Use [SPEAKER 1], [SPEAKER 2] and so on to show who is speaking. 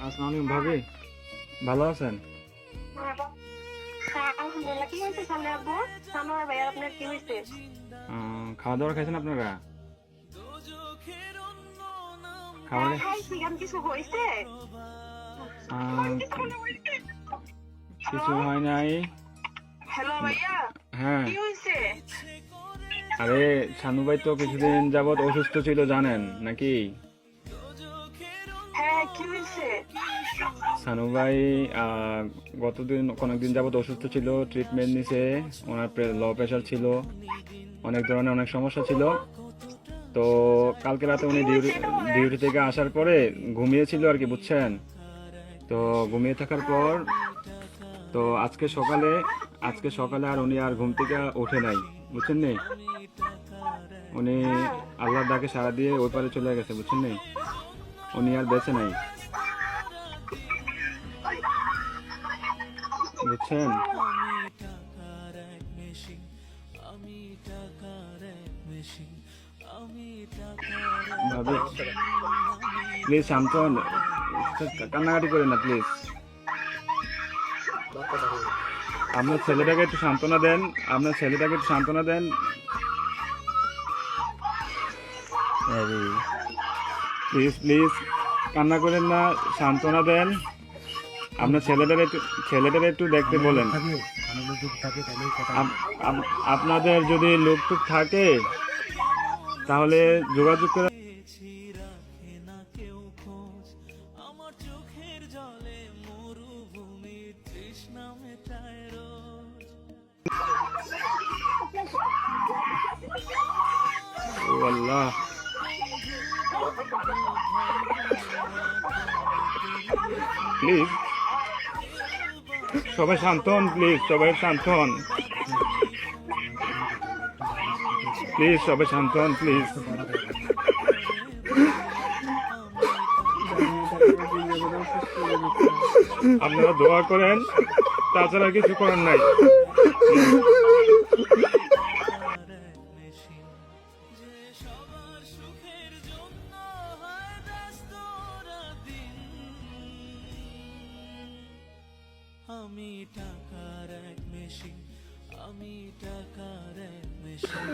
[SPEAKER 1] আসসালামু আলাইকুম ভাবি, ভালো আছেন?
[SPEAKER 2] হ্যাঁ, আলহামদুলিল্লাহ। কি হয়েছে সামনে আব্বু? সানোয়ার ভাই, আর আপনার কি হয়েছে?
[SPEAKER 1] খাওয়া দাওয়া খাইছেন আপনারা?
[SPEAKER 2] হ্যাঁ,
[SPEAKER 1] খাবারে
[SPEAKER 2] খাইছি। কেন কিছু হয়েছে?
[SPEAKER 1] আহ, কিছু হয় নাই।
[SPEAKER 2] হ্যালো ভাইয়া,
[SPEAKER 1] হ্যাঁ,
[SPEAKER 2] কি হয়েছে?
[SPEAKER 1] আরে শানু ভাই তো কিছুদিন যাবত অসুস্থ ছিল জানেন নাকি?
[SPEAKER 2] হ্যাঁ, কি হয়েছে?
[SPEAKER 1] শানু ভাই আহ, অনেকদিন যাবত অসুস্থ ছিল, ট্রিটমেন্ট নিছে। ওনার লো প্রেশার ছিল, অনেক ধরনের অনেক সমস্যা ছিল। তো কালকে রাতে উনি
[SPEAKER 2] কি হয়েছে এটা বলেন।
[SPEAKER 1] ডিউটি থেকে আসার পরে ঘুমিয়েছিল আর কি, বুঝছেন? তো ঘুমিয়ে থাকার পর তো আজকে সকালে আর উনি আর ঘুম থেকে ওঠে নাই, বুঝছেন নি? উনি
[SPEAKER 2] হ্যাঁ,
[SPEAKER 1] আল্লাহর ডাকে সাড়া দিয়ে ওই পারে চলে গেছে, বুঝছেন নি? উনি আর বেঁচে নাই, বুঝছেন? ভাবি প্লিজ শান্ত হন, কান্নাকাটি করেন না প্লিজ। আপনার ছেলেটাকে একটু সান্ত্বনা দেন, আপনার ছেলেটাকে একটু সান্ত্বনা দেন। প্লিজ প্লিজ কান্না করেন না, সান্ত্বনা দেন। আপনার ছেলেটার একটু দেখতে বলেন। আপনাদের যদি লোক টুক থাকে তাহলে যোগাযোগ করে। ও আল্লাহ, প্লিজ সবাই শান্ত হন, প্লিজ সবাই শান্ত হন, প্লিজ সবাই শান্ত হন, প্লিজ। আপনারা দোয়া করেন, তাছাড়া কিছু করার নাই।
[SPEAKER 3] আমি টাকার এক মেশিন, আমি টাকার এক মেশিন।